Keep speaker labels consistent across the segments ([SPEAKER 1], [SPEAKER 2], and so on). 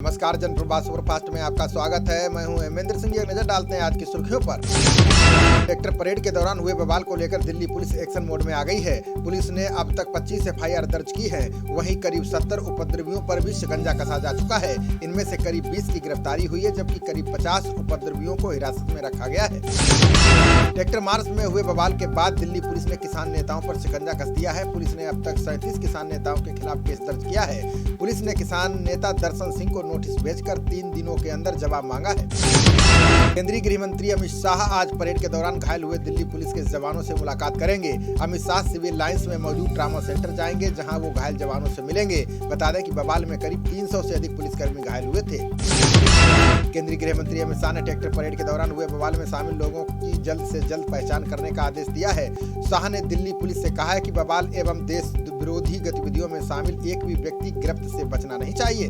[SPEAKER 1] नमस्कार, जनप्रवास सुपरफास्ट में आपका स्वागत है। मैं हूं हेमेंद्र सिंह। एक नजर डालते हैं आज की सुर्खियों पर। ट्रैक्टर परेड के दौरान हुए बवाल को लेकर दिल्ली पुलिस एक्शन मोड में आ गई है। पुलिस ने अब तक 25 एफआईआर दर्ज की है। वहीं करीब 70 उपद्रवियों पर भी शिकंजा कसा जा चुका है। इनमें से करीब 20 की गिरफ्तारी हुई है, जबकि करीब 50 उपद्रवियों को हिरासत में रखा गया है। ट्रैक्टर मार्च में हुए बवाल के बाद दिल्ली पुलिस ने किसान नेताओं पर शिकंजा कस दिया है। पुलिस ने अब तक 37 किसान नेताओं के खिलाफ केस दर्ज किया है। पुलिस ने किसान नेता दर्शन सिंह को नोटिस भेजकर 3 दिनों के अंदर जवाब मांगा है। केंद्रीय गृह मंत्री अमित शाह आज परेड के दौरान घायल हुए दिल्ली पुलिस के जवानों से मुलाकात करेंगे। अमित शाह सिविल लाइंस में मौजूद ट्रामा सेंटर जाएंगे, जहां वो घायल जवानों से मिलेंगे। बता दें कि बवाल में करीब 300 से अधिक पुलिसकर्मी घायल हुए थे। केंद्रीय गृह मंत्री अमित शाह ने ट्रैक्टर परेड के दौरान हुए बवाल में शामिल लोगों की जल्द से जल्द पहचान करने का आदेश दिया है। शाह ने दिल्ली पुलिस से कहा है कि बवाल एवं देश विरोधी गतिविधियों में शामिल एक भी व्यक्ति गिरफ्त से बचना नहीं चाहिए।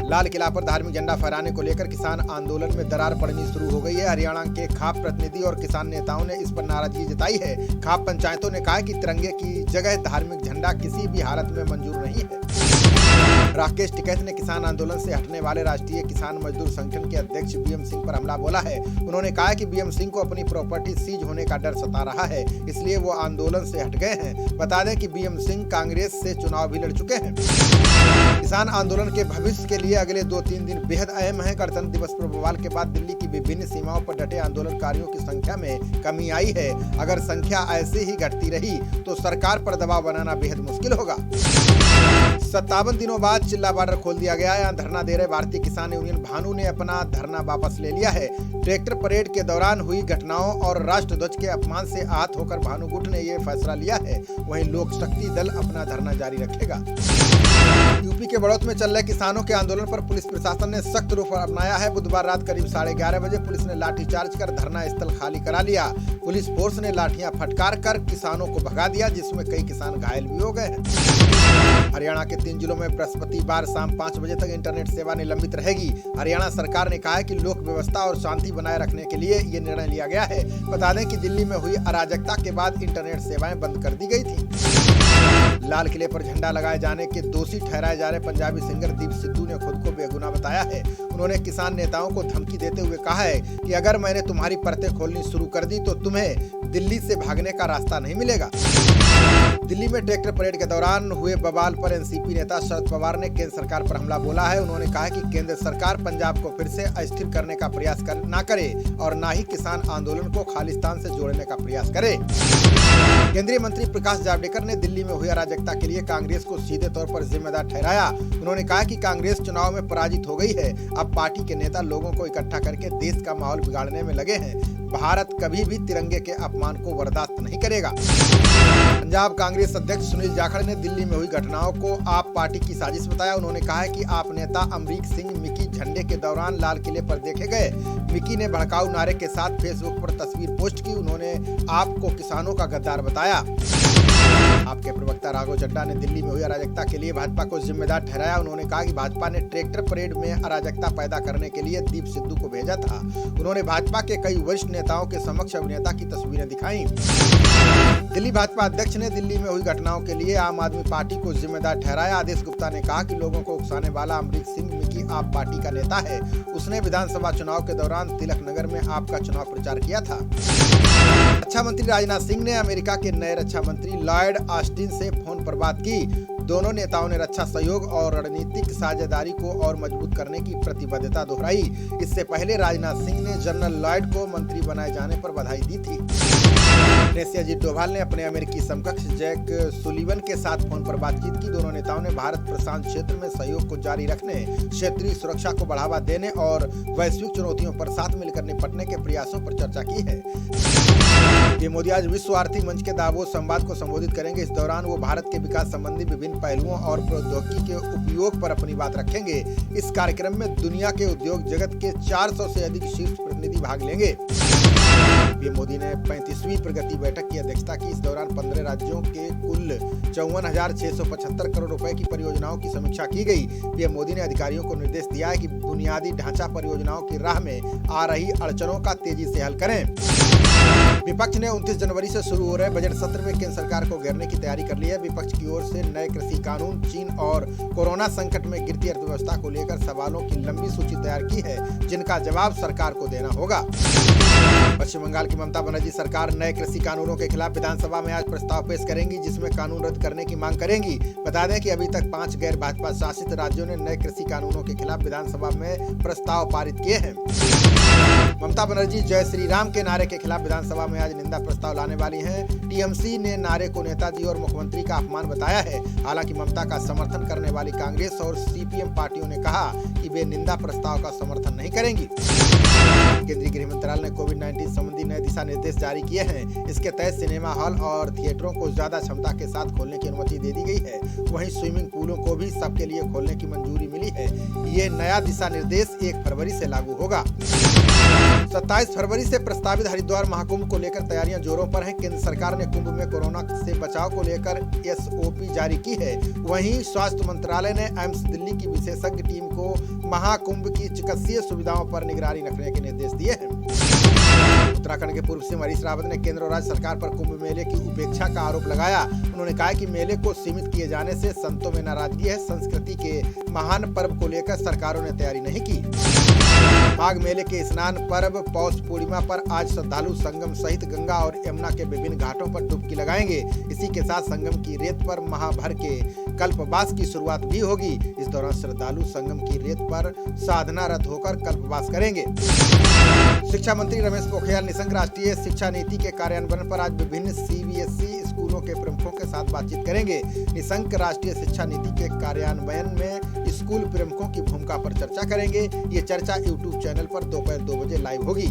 [SPEAKER 1] लाल किला पर धार्मिक झंडा फहराने को लेकर किसान आंदोलन में दरार पड़नी शुरू हो गई है। हरियाणा के खाप प्रतिनिधि और किसान नेताओं ने इस पर नाराजगी जताई है। खाप पंचायतों ने कहा कि तिरंगे की जगह धार्मिक झंडा किसी भी हालत में मंजूर नहीं है। राकेश टिकैत ने किसान आंदोलन से हटने वाले राष्ट्रीय किसान मजदूर संगठन के अध्यक्ष बीएम सिंह पर हमला बोला है। उन्होंने कहा कि बीएम सिंह को अपनी प्रॉपर्टी सीज होने का डर सता रहा है, इसलिए वो आंदोलन से हट गए हैं। बता दें कि बीएम सिंह कांग्रेस से चुनाव भी लड़ चुके हैं। किसान आंदोलन के भविष्य के लिए अगले 2-3 दिन बेहद अहम है। गणतंत्र दिवस पर बवाल के बाद दिल्ली की विभिन्न सीमाओं पर डटे आंदोलनकारियों की संख्या में कमी आई है। अगर संख्या ऐसे ही घटती रही तो सरकार पर दबाव बनाना बेहद मुश्किल होगा। 57 दिनों बाद चिल्ला बॉर्डर खोल दिया गया है। यहाँ धरना दे रहे भारतीय किसान यूनियन भानु ने अपना धरना वापस ले लिया है। ट्रैक्टर परेड के दौरान हुई घटनाओं और राष्ट्रध्वज के अपमान से आहत होकर भानु गुट ने यह फैसला लिया है। वहीं लोक शक्ति दल अपना धरना जारी रखेगा। यूपी के बड़ौत में चल रहे किसानों के आंदोलन पर पुलिस प्रशासन ने सख्त रुख अपनाया है। बुधवार रात करीब 11:30 बजे पुलिस ने लाठीचार्ज कर धरना स्थल खाली करा लिया। पुलिस फोर्स ने लाठियां फटकार कर किसानों को भगा दिया, जिसमें कई किसान घायल भी हो गए हैं। हरियाणा के 3 जिलों में बृहस्पतिवार शाम 5 बजे तक इंटरनेट सेवा निलंबित रहेगी। हरियाणा सरकार ने कहा है कि लोक व्यवस्था और शांति बनाए रखने के लिए ये निर्णय लिया गया है। बता दें कि दिल्ली में हुई अराजकता के बाद इंटरनेट सेवाएं बंद कर दी गई थी। लाल किले पर झंडा लगाए जाने के दोषी ठहराए जा रहे पंजाबी सिंगर दीप सिद्धू ने खुद को बेगुनाह बताया है। उन्होंने किसान नेताओं को धमकी देते हुए कहा है कि अगर मैंने तुम्हारी परतें खोलनी शुरू कर दी तो तुम्हें दिल्ली से भागने का रास्ता नहीं मिलेगा। दिल्ली में ट्रैक्टर परेड के दौरान हुए बवाल पर एनसीपी नेता शरद पवार ने केंद्र सरकार पर हमला बोला है। उन्होंने कहा कि केंद्र सरकार पंजाब को फिर से अस्थिर करने का प्रयास ना करे और ना ही किसान आंदोलन को खालिस्तान से जोड़ने का प्रयास करे। केंद्रीय मंत्री प्रकाश जावड़ेकर ने दिल्ली में हुई अराजकता के लिए कांग्रेस को सीधे तौर पर जिम्मेदार ठहराया। उन्होंने कहा कि कांग्रेस चुनाव में पराजित हो गई है। अब पार्टी के नेता लोगों को इकट्ठा करके देश का माहौल बिगाड़ने में लगे हैं। भारत कभी भी तिरंगे के अपमान को बर्दाश्त नहीं करेगा। पंजाब कांग्रेस अध्यक्ष सुनील जाखड़ ने दिल्ली में हुई घटनाओं को आप पार्टी की साजिश बताया। उन्होंने कहा है कि आप नेता अमरीक सिंह मिकी झंडे के दौरान लाल किले पर देखे गए। मिकी ने भड़काऊ नारे के साथ फेसबुक पर तस्वीर पोस्ट की। उन्होंने आपको किसानों का गद्दार बताया। आपके प्रवक्ता राघव चड्ढा ने दिल्ली में हुई अराजकता के लिए भाजपा को जिम्मेदार ठहराया। उन्होंने कहा कि भाजपा ने ट्रैक्टर परेड में अराजकता पैदा करने के लिए दीप सिद्धू को भेजा था। उन्होंने भाजपा के कई वरिष्ठ नेताओं के समक्ष अभिनेता की तस्वीरें दिखाई। दिल्ली भाजपा अध्यक्ष ने दिल्ली में हुई घटनाओं के लिए आम आदमी पार्टी को जिम्मेदार ठहराया। आदेश गुप्ता ने कहा कि लोगों को उकसाने वाला अमरीक सिंह मिकी आप पार्टी का नेता है। उसने विधानसभा चुनाव के दौरान तिलक नगर में आपका चुनाव प्रचार किया था। रक्षा मंत्री राजनाथ सिंह ने अमेरिका के नए रक्षा मंत्री लॉयड ऑस्टिन से फोन पर बात की। दोनों नेताओं ने रक्षा सहयोग और रणनीतिक साझेदारी को और मजबूत करने की प्रतिबद्धता दोहराई। इससे पहले राजनाथ सिंह ने जनरल लॉयड को मंत्री बनाए जाने पर बधाई दी थी। नेसी अजीत डोभाल ने अपने अमेरिकी समकक्ष जैक सुलिवन के साथ फोन पर बातचीत की। दोनों नेताओं ने भारत प्रशांत क्षेत्र में सहयोग को जारी रखने, क्षेत्रीय सुरक्षा को बढ़ावा देने और वैश्विक चुनौतियों पर साथ मिलकर निपटने के प्रयासों पर चर्चा की है। पीएम मोदी आज विश्व आर्थिक मंच के दावोस संवाद को संबोधित करेंगे। इस दौरान वो भारत के विकास संबंधी विभिन्न पहलुओं और प्रौद्योगिकी के उपयोग पर अपनी बात रखेंगे। इस कार्यक्रम में दुनिया के उद्योग जगत के 400 से अधिक शीर्ष प्रतिनिधि भाग लेंगे। पीएम मोदी ने 35वीं प्रगति बैठक की अध्यक्षता की। इस दौरान 15 राज्यों के कुल 54,675 करोड़ रुपए की परियोजनाओं की समीक्षा की गई। पीएम मोदी ने अधिकारियों को निर्देश दिया है कि बुनियादी ढांचा परियोजनाओं की राह में आ रही अड़चनों का तेजी से हल करें। विपक्ष ने 29 जनवरी से शुरू हो रहे बजट सत्र में केंद्र सरकार को घेरने की तैयारी कर ली है। विपक्ष की ओर से नए कृषि कानून, चीन और कोरोना संकट में गिरती अर्थव्यवस्था को लेकर सवालों की लंबी सूची तैयार की है, जिनका जवाब सरकार को देना होगा। पश्चिम बंगाल की ममता बनर्जी सरकार नए कृषि कानूनों के खिलाफ विधानसभा में आज प्रस्ताव पेश करेंगी, जिसमें कानून रद्द करने की मांग करेंगी। बता दें कि अभी तक 5 गैर भाजपा शासित राज्यों ने नए कृषि कानूनों के खिलाफ विधानसभा में प्रस्ताव पारित किए हैं। ममता बनर्जी जय श्री राम के नारे के खिलाफ विधानसभा में आज निंदा प्रस्ताव लाने वाली हैं। टीएमसी ने नारे को नेताजी और मुख्यमंत्री का अपमान बताया है। हालांकि ममता का समर्थन करने वाली कांग्रेस और सीपीएम पार्टियों ने कहा कि वे निंदा प्रस्ताव का समर्थन नहीं करेंगी। केंद्रीय गृह मंत्रालय ने कोविड-19 संबंधी नए दिशा निर्देश जारी किए हैं। इसके तहत सिनेमा हॉल और थिएटरों को ज्यादा क्षमता के साथ खोलने की अनुमति दे दी गई है। वहीं स्विमिंग पूलों को भी सबके लिए खोलने की मंजूरी मिली है। ये नया दिशा निर्देश 1 फरवरी से लागू होगा। 27 फरवरी से प्रस्तावित हरिद्वार महाकुंभ को लेकर तैयारियां जोरों पर हैं। केंद्र सरकार ने कुंभ में कोरोना से बचाव को लेकर SOP जारी की है। वहीं स्वास्थ्य मंत्रालय ने एम्स दिल्ली की विशेषज्ञ टीम को महाकुंभ की चिकित्सीय सुविधाओं पर निगरानी रखने के निर्देश दिए हैं। उत्तराखंड के पूर्व सीएम हरीश रावत ने केंद्र और राज्य सरकार पर कुंभ मेले की उपेक्षा का आरोप लगाया। उन्होंने कहा कि मेले को सीमित किए जाने से संतों में नाराजगी है। संस्कृति के महान पर्व को लेकर सरकारों ने तैयारी नहीं की। माघ मेले के स्नान पर्व पौष पूर्णिमा पर आज श्रद्धालु संगम सहित गंगा और यमुना के विभिन्न घाटों पर डुबकी लगाएंगे। इसी के साथ संगम की रेत पर माह भर के कल्पवास की शुरुआत भी होगी। इस दौरान श्रद्धालु संगम की रेत पर साधनारत होकर कल्पवास करेंगे। शिक्षा मंत्री रमेश पोखरियाल निशंक राष्ट्रीय शिक्षा नीति के कार्यान्वयन पर आज विभिन्न CBSE स्कूलों के प्रमुखों के साथ बातचीत करेंगे। निशंक राष्ट्रीय शिक्षा नीति के कार्यान्वयन में स्कूल प्रमुखों की भूमिका पर चर्चा करेंगे। ये चर्चा YouTube चैनल पर दोपहर 2 बजे लाइव होगी।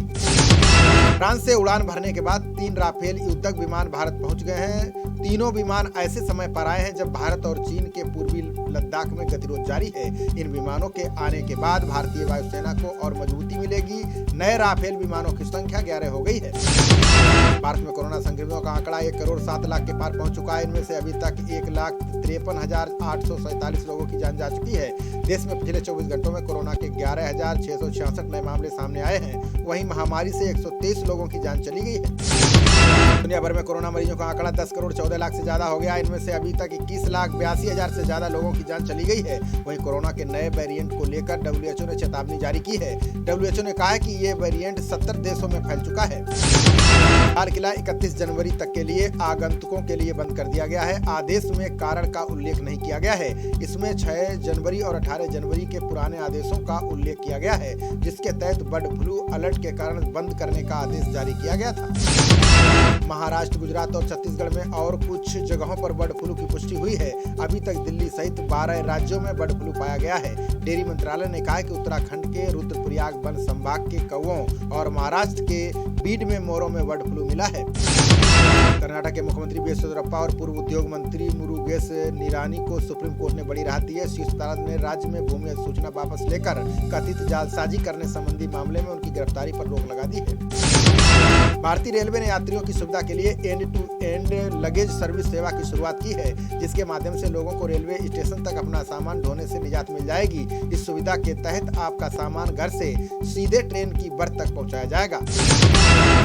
[SPEAKER 1] फ्रांस से उड़ान भरने के बाद 3 राफेल युद्धक विमान भारत पहुंच गए हैं। तीनों विमान ऐसे समय पर आए हैं जब भारत और चीन के पूर्वी लद्दाख में गतिरोध जारी है। इन विमानों के आने के बाद भारतीय वायुसेना को और मजबूती मिलेगी। नए राफेल विमानों की संख्या 11 हो गई है। भारत में कोरोना संक्रमितों का आंकड़ा 1 करोड़ 7 लाख के पार पहुंच चुका है। इनमें से अभी तक 1,53,847 लोगों की जान जा चुकी है। देश में पिछले 24 घंटों में कोरोना के 11,666 नए मामले सामने आए हैं। वहीं महामारी से 123 लोगों की जान चली गई है। दुनिया भर में कोरोना मरीजों का आंकड़ा 10 करोड़ 14 लाख से ज्यादा हो गया। इनमें से अभी तक 21,82,000 से ज्यादा लोगों की जान चली गई है। वहीं कोरोना के नए वेरिएंट को लेकर WHO ने चेतावनी जारी की है। WHO ने कहा है कि ये वेरिएंट 70 देशों में फैल चुका है। लाल किला 31 जनवरी तक के लिए आगंतुकों के लिए बंद कर दिया गया है। आदेश में कारण का उल्लेख नहीं किया गया है। इसमें 6 जनवरी और 18 जनवरी के पुराने आदेशों का उल्लेख किया गया है, जिसके तहत बर्ड फ्लू अलर्ट के कारण बंद करने का आदेश जारी किया गया था। महाराष्ट्र, गुजरात और छत्तीसगढ़ में और कुछ जगहों पर बर्ड फ्लू की पुष्टि हुई है। अभी तक दिल्ली सहित 12 राज्यों में बर्ड फ्लू पाया गया है। डेयरी मंत्रालय ने कहा है कि उत्तराखंड के रुद्रप्रयाग वन संभाग के कौवों और महाराष्ट्र के बीड में मोरों में बर्ड फ्लू मिला है। कर्नाटक के मुख्यमंत्री बी एस येदियुरप्पा और पूर्व उद्योग मंत्री मुरुगेश निरानी को सुप्रीम कोर्ट ने बड़ी राहत दी है। शीर्ष अदालत ने राज्य में भूमि अधिसूचना वापस लेकर कथित जालसाजी करने संबंधी मामले में उनकी गिरफ्तारी पर रोक लगा दी है। भारतीय रेलवे ने यात्रियों की सुविधा के लिए end to end luggage service सेवा की शुरुआत की है, जिसके माध्यम से लोगों को रेलवे स्टेशन तक अपना सामान ढोने से निजात मिल जाएगी। इस सुविधा के तहत आपका सामान घर से सीधे ट्रेन की बर्थ तक पहुंचाया जाएगा।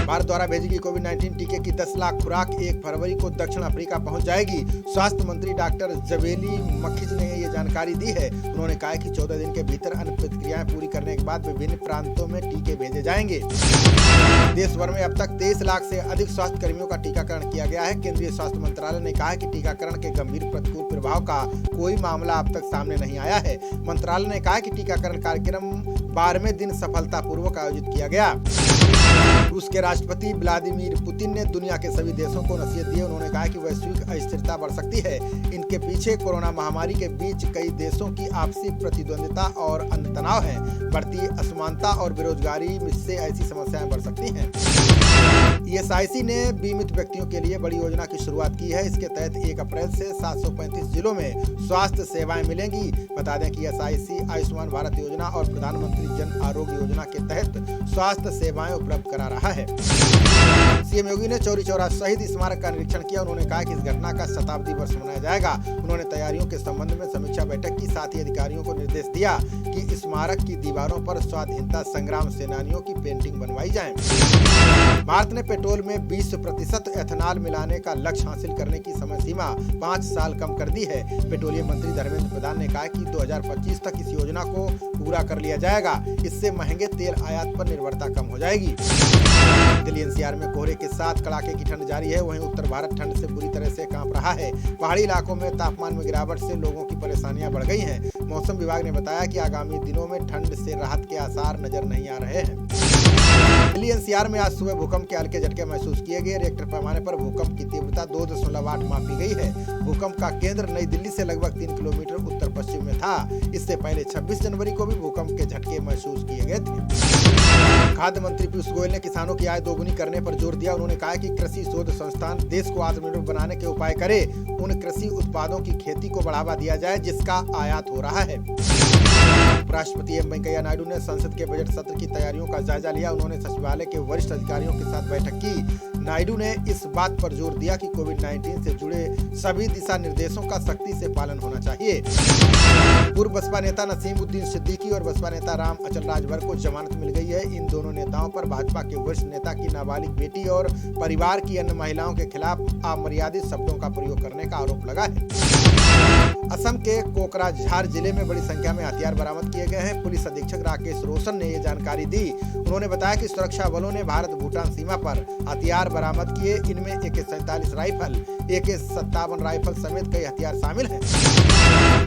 [SPEAKER 1] भारत द्वारा भेजी गई कोविड-19 टीके की 10 लाख खुराक 1 फरवरी को दक्षिण अफ्रीका पहुंच जाएगी। स्वास्थ्य मंत्री डॉक्टर जवेली मखिज ने ये जानकारी दी है। उन्होंने कहा कि 14 दिन के भीतर अन्य प्रक्रियाएं पूरी करने के बाद विभिन्न प्रांतों में टीके भेजे जाएंगे। देश भर में अब तक 23 लाख से अधिक स्वास्थ्य कर्मियों का टीकाकरण किया गया है। केंद्रीय स्वास्थ्य मंत्रालय ने कहा है कि टीकाकरण के गंभीर प्रतिकूल प्रभाव का कोई मामला अब तक सामने नहीं आया है। मंत्रालय ने कहा है कि टीकाकरण कार्यक्रम 12वें दिन सफलतापूर्वक आयोजित किया गया। रूस के राष्ट्रपति व्लादिमीर पुतिन ने दुनिया के सभी देशों को नसीहत दी है। उन्होंने कहा कि वैश्विक अस्थिरता बढ़ सकती है। इनके पीछे कोरोना महामारी के बीच कई देशों की आपसी प्रतिद्वंदिता और अन्य तनाव है। बढ़ती असमानता और बेरोजगारी से ऐसी समस्याएं बढ़ सकती हैं। ESIC ने बीमित व्यक्तियों के लिए बड़ी योजना की शुरुआत की है। इसके तहत 1 अप्रैल से 735 जिलों में स्वास्थ्य सेवाएं मिलेंगी। बता दें कि ESIC आयुष्मान भारत योजना और प्रधानमंत्री प्रधानमंत्री जन आरोग्य योजना के तहत स्वास्थ्य सेवाएं उपलब्ध करा रहा है। सीएम योगी ने चौरी चौरा शहीद स्मारक का निरीक्षण किया। उन्होंने कहा कि इस घटना का शताब्दी वर्ष मनाया जाएगा। उन्होंने तैयारियों के संबंध में समीक्षा बैठक की, साथ ही अधिकारियों को निर्देश दिया कि स्मारक की दीवारों पर स्वाधीनता संग्राम सेनानियों की पेंटिंग बनवाई जाए। भारत ने पेट्रोल में 20% एथेनॉल मिलाने का लक्ष्य हासिल करने की समय सीमा 5 साल कम कर दी है। पेट्रोलियम मंत्री धर्मेंद्र प्रधान ने कहा कि 2025 तक इस योजना को पूरा कर लिया जाएगा। इससे महंगे तेल आयात पर निर्भरता कम हो जाएगी। दिल्ली एनसीआर में कोहरे के साथ कड़ाके की ठंड जारी है। वहीं उत्तर भारत ठंड से बुरी तरह से कांप रहा है। पहाड़ी इलाकों में तापमान में गिरावट से लोगों की परेशानियां बढ़ गई हैं। मौसम विभाग ने बताया कि आगामी दिनों में ठंड से राहत के आसार नजर नहीं आ रहे हैं। दिल्ली एनसीआर में आज सुबह भूकंप के हल्के झटके महसूस किए गए। रिक्टर पैमाने पर भूकंप की तीव्रता 2.8 मापी गई है। भूकंप का केंद्र नई दिल्ली से लगभग 3 किलोमीटर उत्तर पश्चिम में था। इससे पहले 26 जनवरी को भी भूकंप के झटके महसूस किए गए थे। खाद्य मंत्री पीयूष गोयल ने किसानों की आय दोगुनी करने पर जोर दिया। उन्होंने कहा कि कृषि शोध संस्थान देश को आत्मनिर्भर बनाने के उपाय करे। उन कृषि उत्पादों की खेती को बढ़ावा दिया जाए जिसका आयात हो रहा है। उपराष्ट्रपति एम वेंकैया नायडू ने संसद के बजट सत्र की तैयारियों का जायजा लिया। उन्होंने सचिवालय के वरिष्ठ अधिकारियों के साथ बैठक की। नायडू ने इस बात पर जोर दिया कि कोविड-19 से जुड़े सभी दिशा निर्देशों का सख्ती से पालन होना चाहिए। पूर्व बसपा नेता नसीमुद्दीन सिद्दीकी और बसपा नेता राम अचल राजभर को जमानत मिल गई है। इन दोनों नेताओं पर भाजपा के वरिष्ठ नेता की नाबालिग बेटी और परिवार की अन्य महिलाओं के खिलाफ अमर्यादित शब्दों का प्रयोग करने का आरोप लगा है। असम के कोकराझार जिले में बड़ी संख्या में हथियार बरामद किए गए हैं। पुलिस अधीक्षक राकेश रोशन ने ये जानकारी दी। उन्होंने बताया कि सुरक्षा बलों ने भारत भूटान सीमा पर हथियार बरामद किए। इनमें AK-47 राइफल, AK-57 राइफल समेत कई हथियार शामिल हैं।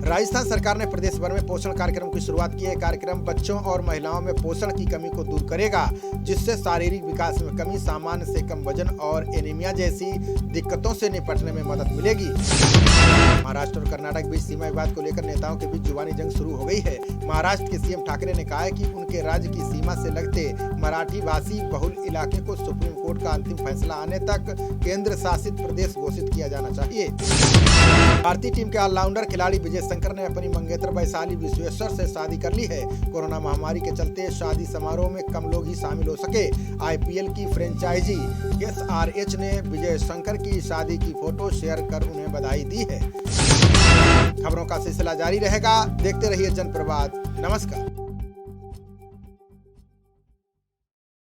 [SPEAKER 1] राजस्थान सरकार ने प्रदेश भर में पोषण कार्यक्रम की शुरुआत की है। कार्यक्रम बच्चों और महिलाओं में पोषण की कमी को दूर करेगा, जिससे शारीरिक विकास में कमी, सामान्य से कम वजन और एनीमिया जैसी दिक्कतों से निपटने में मदद मिलेगी। महाराष्ट्र और कर्नाटक बीच सीमा विवाद को लेकर नेताओं के बीच जुबानी जंग शुरू हो गई है। महाराष्ट्र के सीएम ठाकरे ने कहा है कि उनके राज्य की सीमा से लगते मराठी भाषी बहुल इलाके को सुप्रीम कोर्ट का अंतिम फैसला आने तक केंद्र शासित प्रदेश घोषित किया जाना चाहिए। भारतीय टीम के ऑलराउंडर खिलाड़ी विजय शंकर ने अपनी मंगेतर वैशाली विश्वेश्वर से शादी कर ली है। कोरोना महामारी के चलते शादी समारोह में कम लोग ही शामिल हो सके। IPL की फ्रेंचाइजी SRH ने विजय शंकर की शादी की फोटो शेयर कर उन्हें बधाई दी है। खबरों का सिलसिला जारी रहेगा। देखते रहिए जनप्रवाद। नमस्कार।